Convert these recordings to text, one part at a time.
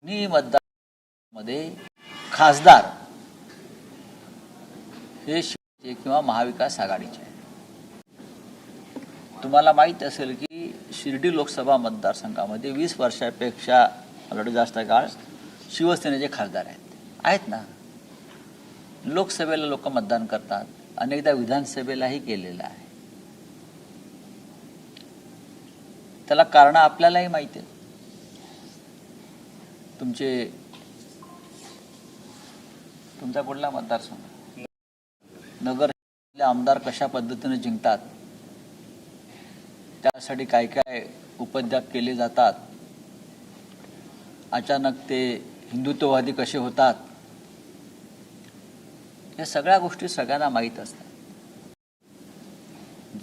मतदारमध्ये खासदार हे शिवसेनेचे किंवा महाविकास आघाडीचे आहे. तुम्हाला माहित असेल की शिर्डी लोकसभा मतदारसंघामध्ये 20 वर्षापेक्षा ऑलरेडी जास्त काळ शिवसेनेचे खासदार आहेत ना. लोकसभेला लोक मतदान करतात, अनेकदा विधानसभेलाही केलेलं आहे. त्याला कारण आपल्यालाही माहिती आहे. तुमचा कुठला मतदारसंघ, नगर आमदार कशा पद्धतीने जिंकतात, त्यासाठी काय काय उपद्व्याप केले जातात, अचानक ते हिंदुत्ववादी कसे होतात, या सगळ्या गोष्टी सगळ्यांना माहीत असतात.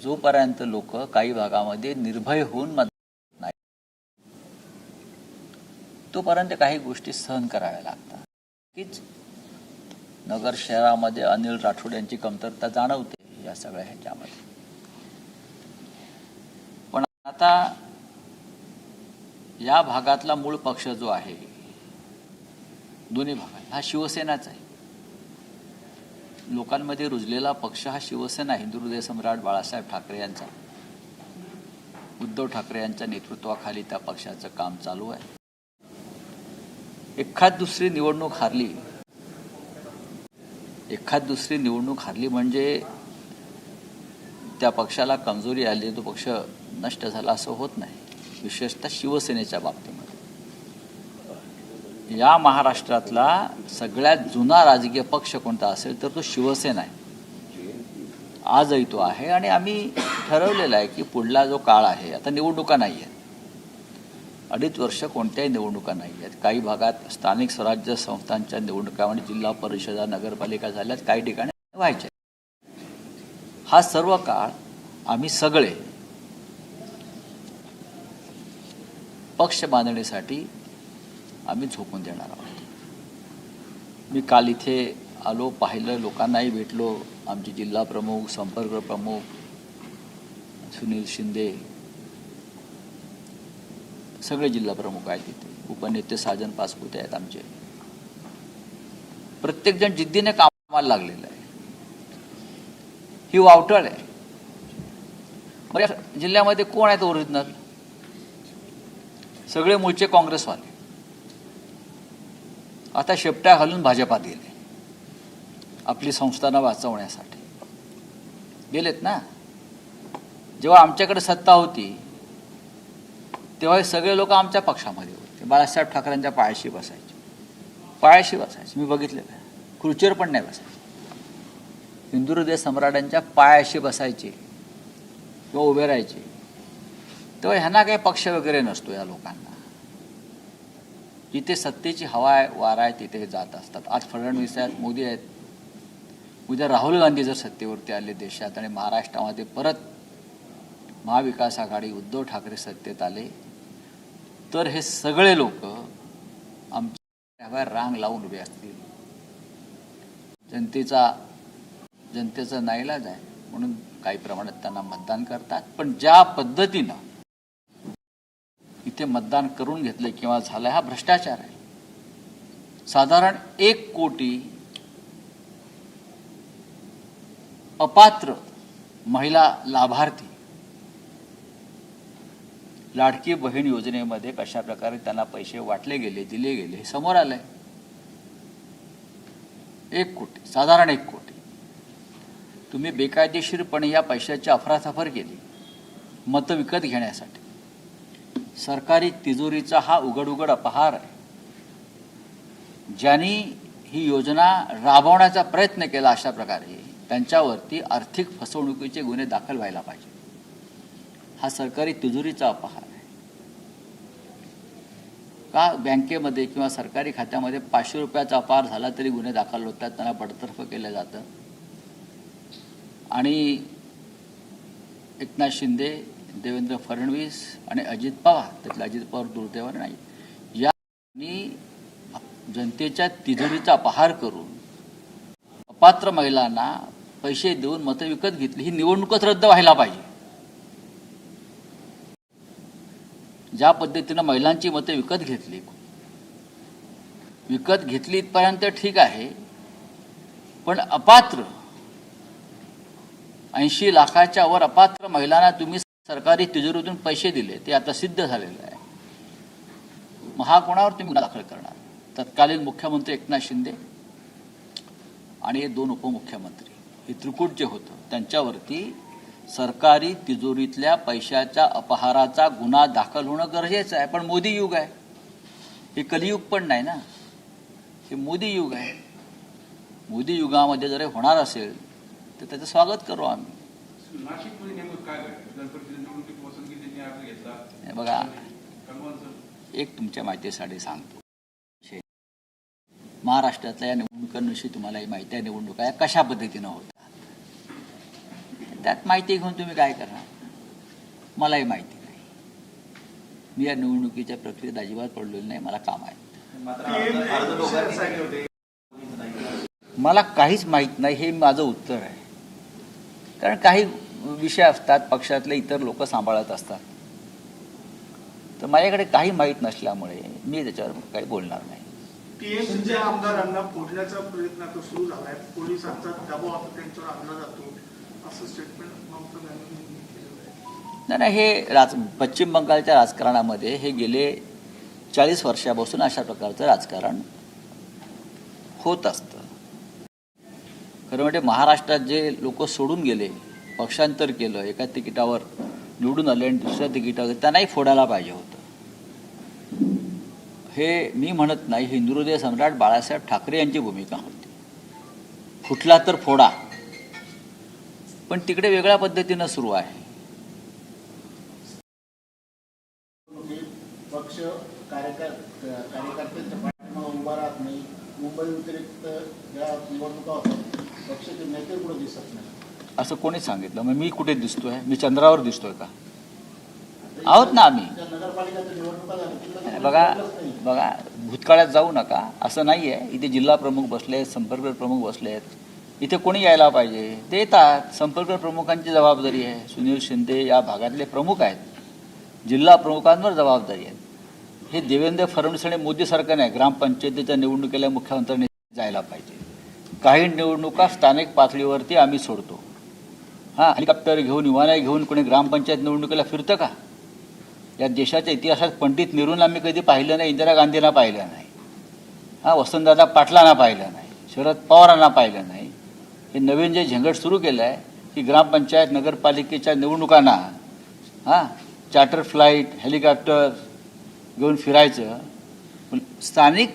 जोपर्यंत लोक काही भागामध्ये निर्भय होऊन मतदान नाही तोपर्यंत काही गोष्टी सहन कराव्या लागतात. हीच नगर शहरामध्ये अनिल राठोड यांची कमतरता जाणवते या सगळ्या ह्याच्यामध्ये. पण आता या भागातला मूळ पक्ष जो आहे, दोन्ही भागात, हा शिवसेनाच आहे. लोकांमध्ये रुजलेला पक्ष हा शिवसेना, हिंदू हृदय सम्राट बाळासाहेब ठाकरे यांचा, उद्धव ठाकरे यांच्या नेतृत्वाखाली त्या पक्षाचं काम चालू आहे. एखाद दुसरी निवडणूक हारली म्हणजे त्या पक्षाला कमजोरी आली, तो पक्ष नष्ट झाला असं होत नाही. विशेषतः शिवसेनेच्या बाबतीमध्ये या महाराष्ट्रातला सगळ्यात जुना राजकीय पक्ष कोणता असेल तर तो शिवसेना आहे. आजही तो आहे. आणि आम्ही ठरवलेलं आहे की पुढला जो काळ आहे, आता निवडणुका नाही आहेत, 2.5 वर्ष कोणत्याही निवडणुका नाही आहेत. काही भागात स्थानिक स्वराज्य संस्थांच्या निवडणुका म्हणजे जिल्हा परिषदा, नगरपालिका झाल्यात, काही ठिकाणी व्हायच्या. हा सर्व काळ आम्ही सगळे पक्ष बांधणीसाठी आम्ही झोकून देणार आहोत. मी काल इथे आलो, पाहिलं, लोकांनाही भेटलो. आमचे जिल्हा प्रमुख, संपर्क प्रमुख सुनील शिंदे, सगळे जिल्हा प्रमुख आहेत तिथे, उपनेते साजन पाचपुते आहेत आमचे. प्रत्येकजण जिद्दीने कामाला लागलेलं आहे. ही वावटळ आहे. मग या जिल्ह्यामध्ये कोण आहेत ओरिजिनल? सगळे मूळचे काँग्रेसवाले आता शेपट्या घालून भाजपात गेले, आपली संस्थानं वाचवण्यासाठी गेलेत ना. जेव्हा आमच्याकडे सत्ता होती तेव्हा हे सगळे लोक आमच्या पक्षामध्ये होते. बाळासाहेब ठाकरेंच्या पायाशी बसायचे. मी बघितलेलं आहे. खुर्चीवर पण नाही बसायचे. हिंदू हृदय सम्राटांच्या पायाशी बसायचे किंवा उभे राहायचे. तेव्हा ह्यांना काही पक्ष वगैरे नसतो. या लोकांना जिथे सत्तेची हवा आहे, वारा आहे, तिथे हे जात असतात. आज फडणवीस आहेत, मोदी आहेत, उद्या राहुल गांधी जर सत्तेवरती आले देशात आणि महाराष्ट्रामध्ये परत महाविकास आघाडी, उद्धव ठाकरे सत्तेत आले तर हे सगळे लोक आमच्या रांग लावून उभे असतील. जनतेचा नाईलाज आहे म्हणून काही प्रमाणात त्यांना मतदान करतात. पण ज्या पद्धतीनं इथे मतदान करून घेतलं किंवा झालं, हा भ्रष्टाचार आहे. साधारण 1 कोटी अपात्र महिला लाभार्थी लाडकी बहीण योजनेमध्ये कशा प्रकारे त्यांना पैसे वाटले गेले, दिले गेले, हे समोर आलंय. 1 कोटी, साधारण 1 कोटी. तुम्ही बेकायदेशीरपणे या पैशाची अफरातफर केली मतं विकत घेण्यासाठी. सरकारी तिजोरीचा हा उघड अपहार आहे. ज्यांनी ही योजना राबवण्याचा प्रयत्न केला अशा प्रकारे त्यांच्यावरती आर्थिक फसवणुकीचे गुन्हे दाखल व्हायला पाहिजे. हा सरकारी तिजोरीचा अपहार आहे. का बँकेमध्ये किंवा सरकारी खात्यामध्ये 500 रुपयाचा अपहार झाला तरी गुन्हे दाखल होतात, त्यांना बडतर्फ केलं जातं. आणि एकनाथ शिंदे, देवेंद्र फडणवीस आणि अजित पवार, त्यातले अजित पवार दुर्दैवाने नाही, यांनी जनतेच्या तिजोरीचा अपहार करून अपात्र महिलांना पैसे देऊन मतं विकत घेतली. ही निवडणूकच रद्द व्हायला पाहिजे. ज्या पद्धतीनं महिलांची मतं विकत घेतली, विकत घेतली इथपर्यंत ठीक आहे, पण अपात्र 80 लाखाच्या वर अपात्र महिलांना तुम्ही सरकारी तिजोरीतून पैसे दिले, ते आता सिद्ध झालेलं आहे. मग हा कोणावर तुम्ही गुन्हा दाखल करणार? तत्कालीन मुख्यमंत्री एकनाथ शिंदे आणि 2 उपमुख्यमंत्री, हे त्रिकूट जे होतं त्यांच्यावरती सरकारी तिजोरीतल्या पैशाच्या अपहाराचा गुन्हा दाखल होणं गरजेचं आहे. पण मोदी युग आहे, हे कलियुग पण नाही ना, हे मोदी युग आहे. मोदी युगामध्ये जर हे होणार असेल तर त्याचं स्वागत करू आम्ही. बघा, एक तुमच्या माहितीसाठी सांगतो, महाराष्ट्रातल्या या निवडणुकांविषयी तुम्हालाही माहिती आहे, निवडणुका या कशा पद्धतीनं होतात. त्यात माहिती घेऊन तुम्ही काय करणार? मलाही माहिती नाही. मी या निवडणुकीच्या प्रक्रियेत अजिबात पडलेलो नाही, मला काम आहे. मला काहीच माहीत नाही, हे माझं उत्तर आहे. कारण काही विषय असतात पक्षातले इतर लोक सांभाळत असतात, तर माझ्याकडे काही माहीत नसल्यामुळे मी त्याच्यावर काही बोलणार नाही. टीएमसीच्या आमदारांना फोडण्याचा प्रयत्न आता सुरू झालाय, पोलिसांचा दबाव आता त्यांच्यावर आणला जातो, असं स्टेटमेंट ममता बॅनर्जींनी केलेलं आहे. नाही, हे पश्चिम बंगालच्या राजकारणामध्ये हे गेले 40 वर्षापासून अशा प्रकारचं राजकारण होत असतं. खरं म्हणजे महाराष्ट्रात जे लोक सोडून गेले, पक्षांतर केलं, एका तिकिटावर निवडून आले आणि दुसऱ्या तिकिटावर, त्यांनाही फोडायला पाहिजे होतं. हे मी म्हणत नाही, हिंदुहृदय सम्राट बाळासाहेब ठाकरे यांची भूमिका होती, फुटला तर फोडा. पण तिकडे वेगळ्या पद्धतीनं सुरू आहे. पक्ष कार्यकर्त्यांच्या पाठीमागे उभा राहत नाही. मुंबई व्यतिरिक्त या निवडणुका होतात, पक्षाचे नेते कुठे दिसत नाही. असं कोणीच सांगितलं? मग मी कुठे दिसतोय? मी चंद्रावर दिसतोय का? आहोत ना आम्ही. नगरपालिकेच्या निवडणुका झाल्या, बघा, भूतकाळात जाऊ नका, असं नाही आहे. इथे जिल्हा प्रमुख बसले आहेत, संपर्क प्रमुख बसले आहेत, इथे कोणी यायला पाहिजे ते येतात. संपर्क प्रमुखांची जबाबदारी आहे. सुनील शिंदे या भागातले प्रमुख आहेत, जिल्हा प्रमुखांवर जबाबदारी आहे. हे देवेंद्र फडणवीस आणि मोदी सरकार नाही. ग्रामपंचायतीच्या निवडणुकीला मुख्यमंत्र्यांनी जायला पाहिजे. काही निवडणुका स्थानिक पातळीवरती आम्ही सोडतो. हेलिकॉप्टर घेऊन, विमानं घेऊन कोणी ग्रामपंचायत निवडणुकीला फिरतं का? या देशाच्या इतिहासात पंडित नेहरूंना आम्ही कधी पाहिलं नाही, इंदिरा गांधींना पाहिलं नाही, वसंतदादा पाटलांना पाहिलं नाही, शरद पवारांना पाहिलं नाही. हे नवीन जे झंझट सुरू केलं आहे की ग्रामपंचायत नगरपालिकेच्या निवडणुकांना चार्टर फ्लाईट, हेलिकॉप्टर घेऊन फिरायचं. पण स्थानिक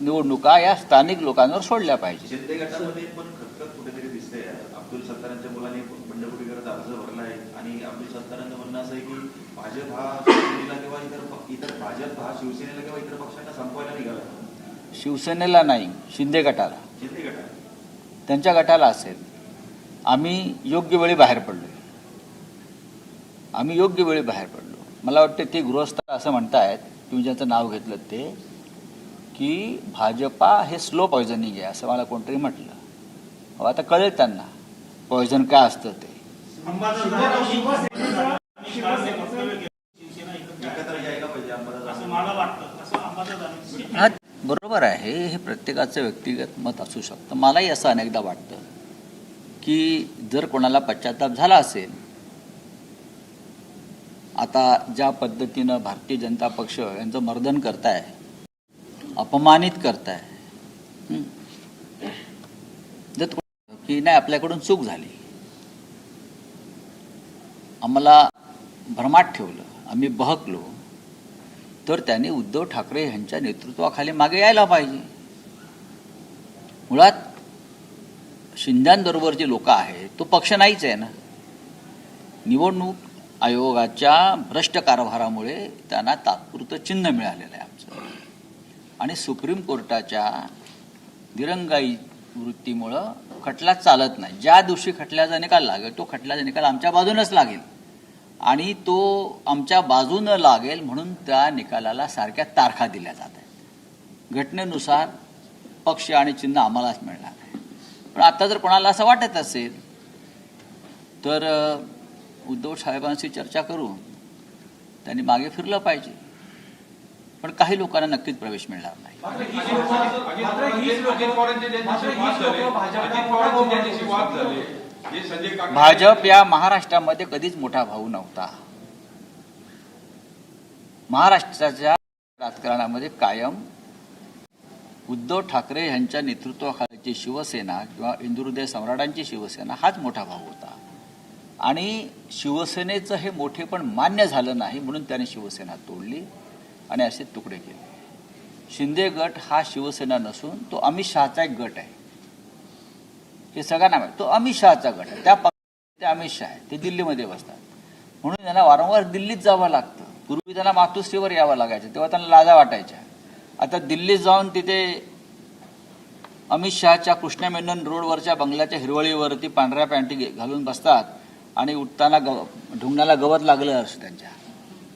निवडणुका या स्थानिक लोकांवर सोडल्या पाहिजे. शिंदे गटामध्ये पण खतखत कुठेतरी दिसते. अब्दुल सत्तारांच्या मुलाने बंडखोरी करत अर्ज भरला आहे आणि अब्दुल सत्तारांचं म्हणणं असं आहे की भाजप हा शिवसेनेला किंवा इतर भाजप हा शिवसेनेला किंवा इतर पक्षांना संपवायला निघाला. शिवसेनेला नाही, शिंदे गटाला, त्यांच्या गटाला असेल. आम्ही योग्य वेळी बाहेर पडलो. मला वाटतं ते गृहस्थ असं म्हणतायत, तुम्ही ज्याचं नाव घेतलं ते, की भाजपा हे स्लो पॉयझनिंग आहे असं मला कोणतरी म्हटलं. आता कळेल त्यांना पॉयझन काय असतं ते. बरोबर आहे, हे प्रत्येकाचं व्यक्तिगत मत असू शकतं. मलाही असं अनेकदा वाटतं की जर कोणाला पश्चाताप झाला असेल, आता ज्या पद्धतीनं भारतीय जनता पक्ष यांचं मर्दन करताय, अपमानित करताय, की नाही आपल्याकडून चूक झाली, आम्हाला भ्रमात ठेवलं, आम्ही बहकलो, तर त्यांनी उद्धव ठाकरे यांच्या नेतृत्वाखाली मागे यायला पाहिजे. मुळात शिंद्यांबरोबर जे लोक आहेत तो पक्ष नाहीच आहे ना. निवडणूक आयोगाच्या भ्रष्ट कारभारामुळे त्यांना तात्पुरतं चिन्ह मिळालेलं आहे आमचं. आणि सुप्रीम कोर्टाच्या दिरंगाई वृत्तीमुळं खटला चालत नाही. ज्या दिवशी खटल्याचा निकाल लागेल तो खटल्याचा निकाल आमच्या बाजूनच लागेल आणि तो आमच्या बाजूनं लागेल म्हणून त्या निकालाला सारख्या तारखा दिल्या जात आहेत. घटनेनुसार पक्ष आणि चिन्ह आम्हालाच मिळणार आहे. पण आता जर कोणाला असं वाटत असेल तर उद्धव साहेबांशी चर्चा करून त्यांनी मागे फिरलं पाहिजे. पण काही लोकांना नक्कीच प्रवेश मिळणार नाही. भाजप या महाराष्ट्रामध्ये कधीच मोठा भाऊ नव्हता. महाराष्ट्राच्या राजकारणामध्ये कायम उद्धव ठाकरे यांच्या नेतृत्वाखालीची शिवसेना किंवा इंदुहृदय सम्राटांची शिवसेना हाच मोठा भाऊ होता. आणि शिवसेनेचं हे मोठेपण मान्य झालं नाही म्हणून त्याने शिवसेना तोडली आणि असे तुकडे केले. शिंदे गट हा शिवसेना नसून तो अमित शहाचा एक गट आहे. हे सगळ्यांना माहिती. तो अमित शहाचा गट आहे. त्या पक्षाचे अमित शहा आहे, ते दिल्लीमध्ये बसतात म्हणून त्यांना वारंवार दिल्लीत जावं लागतं. पूर्वी त्यांना मातोश्रीवर यावं लागायचं, तेव्हा त्यांना लाजा वाटायच्या. आता दिल्लीत जाऊन तिथे अमित शहाच्या कृष्ण मेनन रोडवरच्या बंगल्याच्या हिरवळीवरती पांढऱ्या पॅन्टी घालून बसतात आणि उठताना ढुंगणाला गवत लागलं असं त्यांच्या,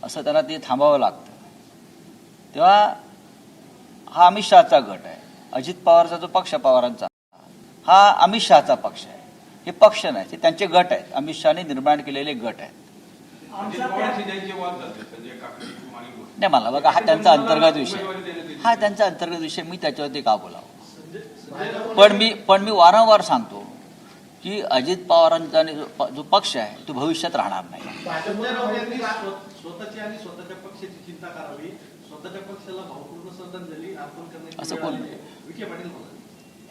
असं त्यांना ते थांबावं लागतं. तेव्हा हा अमित शहाचा गट आहे. अजित पवारचा जो पक्ष पवारांचा हा अमित शहाचा पक्ष आहे. हे पक्ष नाही, ते त्यांचे गट आहेत. अमित शहाने निर्माण केलेले गट आहेत. नाही, मला बघा, हा त्यांचा अंतर्गत विषय, हा त्यांचा अंतर्गत विषय, मी त्याच्यावरती का बोलावं. पण मी वारंवार सांगतो की अजित पवारांचा जो पक्ष आहे तो भविष्यात राहणार नाही. स्वतःची आणि स्वतःच्या पक्षाची चिंता करावी, स्वतःच्या पक्षाला भावपूर्ण श्रद्धांजली अर्पण करण्याची असं कोण? विखे पाटील बोलले.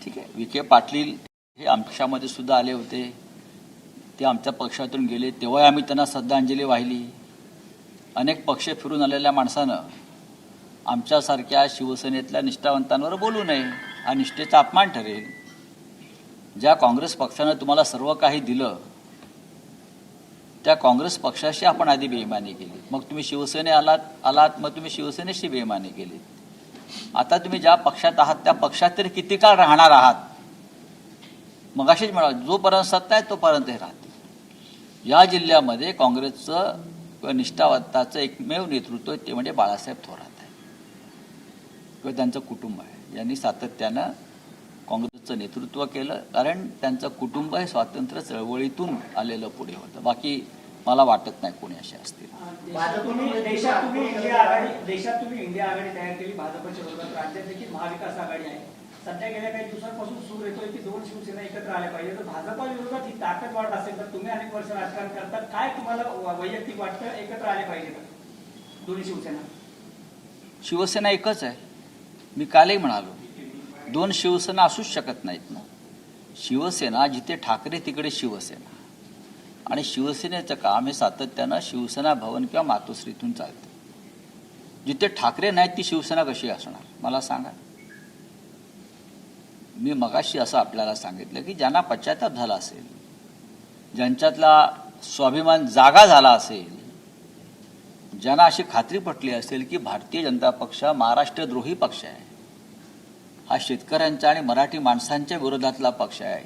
ठीक आहे, विखे पाटील हे आमच्यामध्ये सुद्धा आले होते. ते आमच्या पक्षातून गेले, तेव्हा आम्ही त्यांना श्रद्धांजली वाहिली. अनेक पक्ष फिरून आलेल्या माणसानं आमच्यासारख्या शिवसेनेतल्या निष्ठावंतांवर बोलू नये, हा निष्ठेचा अपमान ठरेल. ज्या काँग्रेस पक्षानं तुम्हाला सर्व काही दिलं त्या काँग्रेस पक्षाशी आपण आधी बेईमानी केली. मग तुम्ही शिवसेने आलात मग तुम्ही शिवसेनेशी बेईमानी केली. आता तुम्ही ज्या पक्षात आहात त्या पक्षात तरी किती काळ राहणार आहात. मग अशीच म्हणा, जोपर्यंत सत्ता आहे तोपर्यंत हे राहते. या जिल्ह्यामध्ये काँग्रेसचं किंवा निष्ठावंताचं एकमेव नेतृत्व ते म्हणजे बाळासाहेब थोरात आहे किंवा त्यांचं कुटुंब आहे, यांनी सातत्यानं काँग्रेसचं नेतृत्व केलं. कारण त्यांचं कुटुंब हे स्वातंत्र्य चळवळीतून आलेलं पुढे होतं. बाकी मला वाटत नाही कोणी असे असतील. देशात तुम्ही इंडिया आघाडी तयार केली भाजपच्या विरोधात. राज्यात देखील महाविकास आघाडी आहे. सध्या गेल्या काही दिवसांपासून सूर येतोय की दोन शिवसेना एकत्र आल्या पाहिजे. तर भाजपा विरोधात ही ताकद वाढत असेल तर तुम्ही अनेक वर्ष राजकारण करतात, काय तुम्हाला वैयक्तिक वाटतं, एकत्र आले पाहिजे का दोन्ही शिवसेना? शिवसेना एकच आहे. मी कालही म्हणालो, दोन शिवसेना असूच शकत नाहीत ना. शिवसेना जिथे ठाकरे तिकडे शिवसेना, आणि शिवसेनेचं काम हे सातत्यानं शिवसेना भवन किंवा मातोश्रीतून चालतं. जिथे ठाकरे नाहीत ती शिवसेना कशी असणार मला सांगा. मी मगाशी असं आपल्याला सांगितलं की ज्यांना पश्चाताप झाला असेल, ज्यांच्यातला स्वाभिमान जागा झाला असेल, ज्यांना अशी खात्री पटली असेल की भारतीय जनता पक्ष महाराष्ट्रद्रोही पक्ष आहे, हा शेतकऱ्यांच्या आणि मराठी माणसांच्या विरोधातला पक्ष आहे,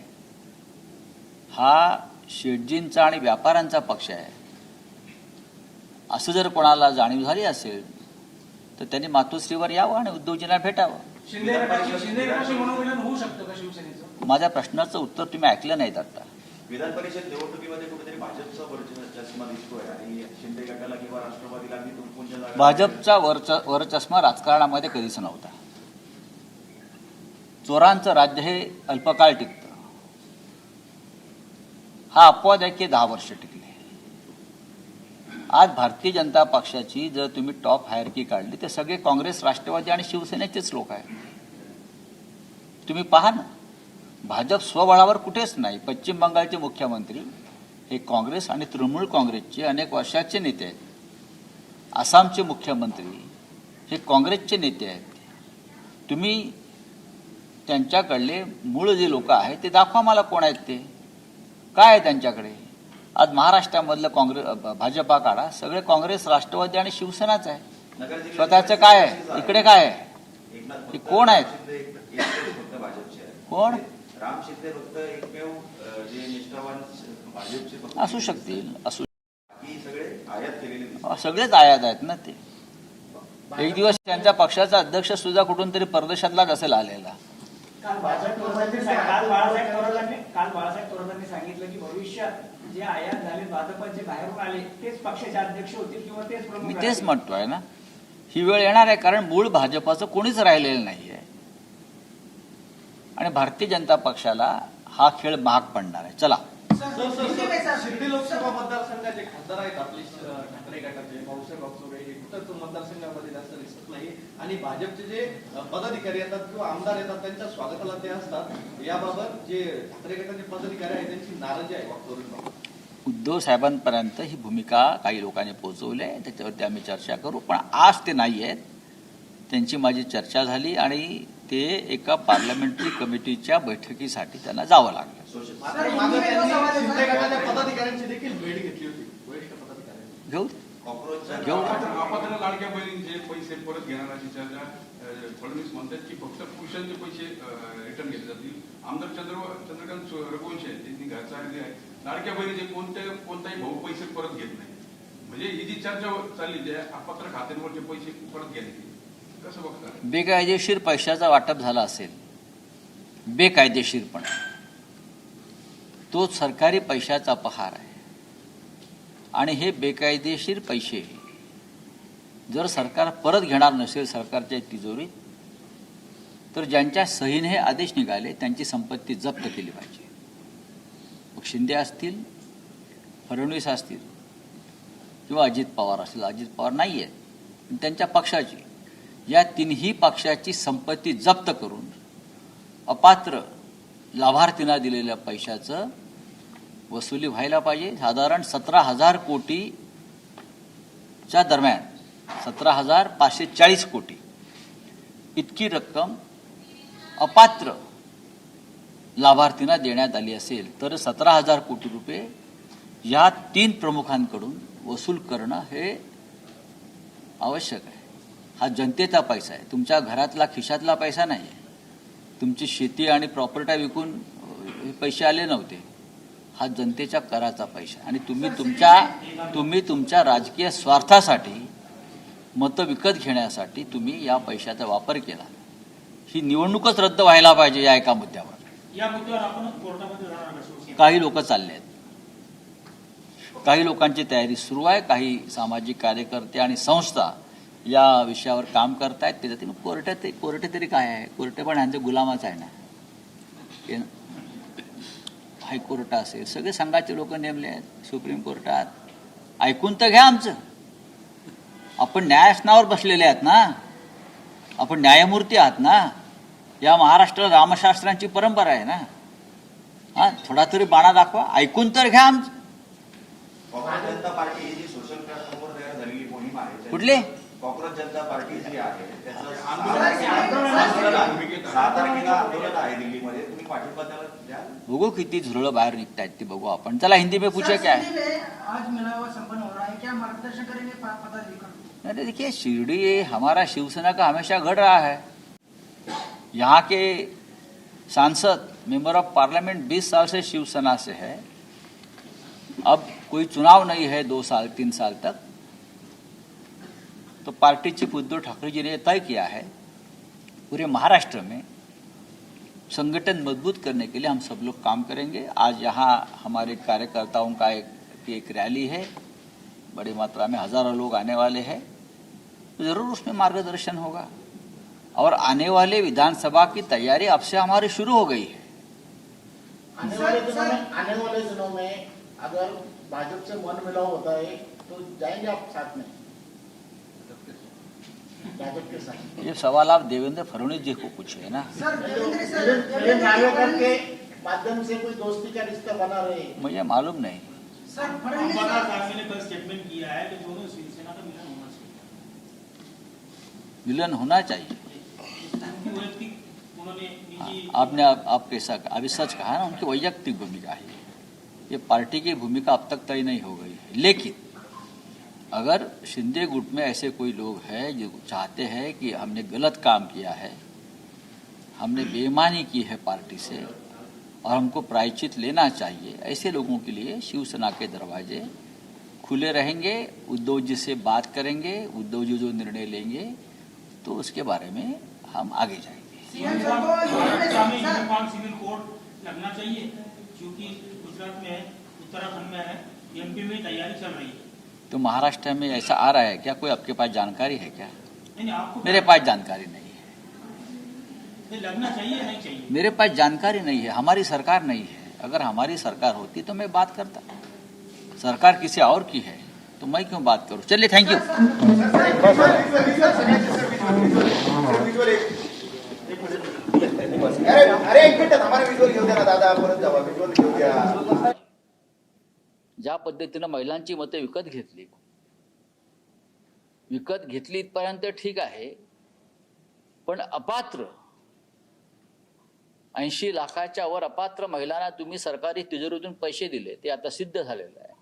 हा शेटजींचा आणि व्यापाऱ्यांचा पक्ष आहे, असं जर कोणाला जाणीव झाली असेल तर त्यांनी मातोश्रीवर यावं आणि उद्धवजींना भेटावं. होऊ शकतं का शिवसेनेचं? माझ्या प्रश्नाचं उत्तर तुम्ही ऐकलं नाहीत आता. विधान परिषद निवडणुकीमध्ये कुठेतरी भाजपचा वरचष्मा दिसतोय आणि शिंदे गटाला किंवा राष्ट्रवादीला अगदी तुटपुंच्या जागा. भाजपचा वरचष्मा राजकारणामध्ये कधीच नव्हता. चोरांचं राज्य हे अल्पकाळ टिकतं. हा अपवाद आहे की 10 वर्ष टिकले. आज भारतीय जनता पक्षाची जर तुम्ही टॉप हायरकी काढली तर सगळे काँग्रेस, राष्ट्रवादी आणि शिवसेनेचेच लोक आहेत. तुम्ही पहा ना, भाजप स्वबळावर कुठेच नाही. पश्चिम बंगालचे मुख्यमंत्री हे काँग्रेस आणि तृणमूल काँग्रेसचे अनेक वर्षाचे नेते आहेत. आसामचे मुख्यमंत्री हे काँग्रेसचे नेते आहेत. तुम्ही त्यांच्याकडले मूळ जे लोक आहेत ते दाखवा मला, कोण आहेत ते, काय आहे त्यांच्याकडे. आज महाराष्ट्रामधलं भाजपा काढा, सगळे काँग्रेस, राष्ट्रवादी आणि शिवसेनाच आहे. स्वतःचं काय आहे, इकडे काय आहे, ते कोण आहेत, कोण राम शिंदे फक्त एकमेव जे निष्ठावान भाजपचे असू शकतील, असू सगळे आयात केलेले सगळेच आयात आहेत ना. ते एक दिवस त्यांच्या पक्षाचा अध्यक्ष सुद्धा कुठून तरी परदेशातलाच असेल आलेला. काल बाळासाहेब थोरातांनी सांगितलं की भविष्यात जे आयात झाले भाजपचे बाहेरून आले तेच पक्षाचे अध्यक्ष होतील किंवा तेच प्रमुख. मी तेच म्हणतोय ना, ही वेळ येणार आहे, कारण मूळ भाजपाचं कोणीच राहिलेलं नाही आहे आणि भारतीय जनता पक्षाला हा खेळ महाग पडणार आहे. चला. शिर्डी लोकसभा मतदारसंघाचे खासदार आहेत आपले ठाकरे गटाचे भाऊसाहेब वागचौरे हे कुठं मतदारसंघामध्ये जास्त दिसत नाही आणि भाजपचे जे पदाधिकारी येतात किंवा आमदार येतात त्यांच्या स्वागताला ते असतात. याबाबत जे ठाकरे गटाचे पदाधिकारी आहेत त्यांची नाराजी आहे वागचौरेंबाबत. उद्धव साहेबांपर्यंत ही भूमिका काही लोकांनी पोहोचवली आहे, त्याच्यावरती आम्ही चर्चा करू. पण आज ते नाही आहेत. त्यांची माझी चर्चा झाली आणि ते एका पार्लमेंटरी कमिटीच्या बैठकीसाठी त्यांना जावं लागलं. मात्र मागे त्यांनी शिंदे गटाच्या पदाधिकाऱ्यांची देखील भेट घेतली होती, वरिष्ठ पदाधिकाऱ्यांची. घेऊ घेऊ. आपण लाडक्या बहिणींचे पैसे परत घेणार अशी चर्चा फडणवीस म्हणतात की फक्त पुरुषांचे पैसे रिटर्न घेतले जातील. आमदार चंद्रकांत रघुवंशी आहेत, त्यांनी घरचा आहे, लाडक्या बहिणीचे कोणताही भाऊ पैसे परत घेत नाही. म्हणजे ही जी चर्चा चालली जे अपात्र खात्यांवरचे पैसे परत घेण्याची, कसं बघता? बेकायदेशीर पैशाचा वाटप झाला असेल, बेकायदेशीरपणा, तो सरकारी पैशाचा अपहार आहे. आणि हे बेकायदेशीर पैसे जर सरकार परत घेणार नसेल सरकारच्या तिजोरीत, तर ज्यांच्या सहीने हे आदेश निघाले त्यांची संपत्ती जप्त केली पाहिजे. मग शिंदे असतील, फडणवीस असतील किंवा अजित पवार असतील. अजित पवार नाही आहेत, त्यांच्या पक्षाची, या तिन्ही पक्षाची संपत्ती जप्त करून अपात्र लाभार्थींना दिलेल्या पैशाचं वसुली व्हायला पाहिजे. साधारण 17,000 कोटीच्या दरम्यान 17,540 कोटी इतकी रक्कम अपात्र लाभार्थींना देण्यात आली असेल तर 17,000 कोटी रुपये या 3 प्रमुखांकडून वसूल करणं हे आवश्यक आहे. हा जनतेचा पैसा आहे, तुमच्या घरातला खिशातला पैसा नाही आहे. तुमची शेती आणि प्रॉपर्टी विकून हे पैसे आले नव्हते. हा जनतेच्या कराचा पैसा आणि तुम्ही तुमच्या राजकीय स्वार्थासाठी, मतं विकत घेण्यासाठी तुम्ही या पैशाचा वापर केला. ही निवडणूकच रद्द व्हायला पाहिजे या एका मुद्द्यावर. या मुद्द्यावर आपण कोर्टामध्ये जाणार का शिवसेना? काही लोक चालले आहेत, काही लोकांची तयारी सुरू आहे. काही सामाजिक कार्यकर्ते आणि संस्था या विषयावर काम करतायत. त्याच्यातील कोर्टे तरी काय आहे? कोर्टे पण ह्यांचे गुलामच आहे ना. हायकोर्ट असेल, सगळे संघाचे लोक नेमले आहेत सुप्रीम कोर्टात. ऐकून तर घ्या आमचं. आपण न्यायासनावर बसलेले आहात ना, आपण न्यायमूर्ती आहात ना. या महाराष्ट्राला रामशास्त्रांची परंपरा आहे ना. हा, थोडा तरी बाणा दाखवा, ऐकून तर घ्या आमचं. काँग्रेस जनता पार्टी ही जी सोशल प्लॅटफॉर्मवर तयार झालेली मोहीम आहे, कुठली? काँग्रेस जनता पार्टी जी आहे त्याचं आंदोलन 6 तारखेला आंदोलन आहे दिल्लीमध्ये. तुम्ही पाठिंबा त्याला द्याल? बघू किती झुरळं बाहेर निघतायत ते बघू आपण. चला हिंदी में पूछे क्या है. आज मिलावा संपन्न हो रहा है, क्या मार्गदर्शन करेंगे पदाधिकारी? अरे देखिए, शिरडी हमारा शिवसेना का हमेशा गढ़ रहा है. यहाँ के सांसद, मेंबर ऑफ पार्लियामेंट 20 साल से शिवसेना से है. अब कोई चुनाव नहीं है 2 साल 3 साल तक, तो पार्टी चीफ उद्धव ठाकरे जी ने तय किया है पूरे महाराष्ट्र में संगठन मजबूत करने के लिए हम सब लोग काम करेंगे. आज यहाँ हमारे कार्यकर्ताओं का एक रैली है, बड़ी मात्रा में हजारों लोग आने वाले हैं. तो जरूर उसमें मार्गदर्शन होगा. और आने वाले विधानसभा की तैयारी अब से हमारी शुरू हो गई है. आने वाले दिनों में अगर भाजपा से मन मिलाव होता है तो जाएंगे आप साथ में भाजपा के साथ? ये सवाल आप देवेंद्र फडणवीस जी को पूछिए ना. सर फिल्म नायकों के माध्यम से कोई दोस्ती का रिश्ता बना रहे? मुझे मालूम नहीं. सर फडणवीस अंबादास दानवे ने कल स्टेटमेंट किया है कि दोनों शिवसेना का मिलन होना चाहिए. मिलन होना चाहिए. उनकी वैयक्तिक, उन्होंने निजी, आपने आपके साथ अभी सच कहा ना, उनकी वैयक्तिक भूमिका है. ये पार्टी की भूमिका अब तक तय नहीं हो गई है. लेकिन अगर शिंदे गुट में ऐसे कोई लोग हैं जो चाहते हैं कि हमने गलत काम किया है, हमने बेईमानी की है पार्टी से और हमको प्रायश्चित लेना चाहिए, ऐसे लोगों के लिए शिवसेना के दरवाजे खुले रहेंगे. उद्धव जी से बात करेंगे, उद्धव जी जो निर्णय लेंगे तो उसके बारे में हम आगे जाएंगे. यूनिफॉर्म सिविल कोड लगना चाहिए क्योंकि गुजरात में है, उत्तराखंड में है, एमपी में तैयारी चल रही है. तो महाराष्ट्र में ऐसा आ रहा है क्या? कोई आपके पास जानकारी है क्या? नहीं, आपको मेरे पास जानकारी नहीं है, ये लगना चाहिए नहीं चाहिए? मेरे पास जानकारी नहीं है, हमारी सरकार नहीं है। अगर हमारी सरकार होती तो मैं बात करता, सरकार किसी और की है तो मैं क्यों बात करूं। चलिए, थैंक यू। अरे एक मिनिट हमारा विज्युअल घेऊ द्या ना दादा, परत जावा विज्युअल घेऊ द्या. ज्या पद्धतीनं महिलांची मते विकत घेतली इथपर्यंत ठीक आहे, पण अपात्र 80 लाखाच्या वर अपात्र महिलांना तुम्ही सरकारी तिजोरीतून पैसे दिले, ते आता सिद्ध झालेलं आहे.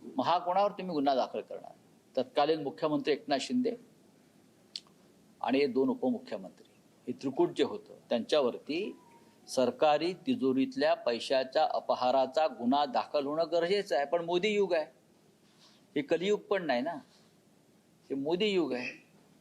मग हा कोणावर तुम्ही गुन्हा दाखल करणार? तत्कालीन मुख्यमंत्री एकनाथ शिंदे आणि 2 उपमुख्यमंत्री, हे त्रिकूट जे होतं त्यांच्यावरती सरकारी तिजोरीतल्या पैशाच्या अपहाराचा गुन्हा दाखल होणं गरजेचं आहे. पण मोदी युग आहे, हे कलियुग पण नाही ना, हे मोदी युग आहे.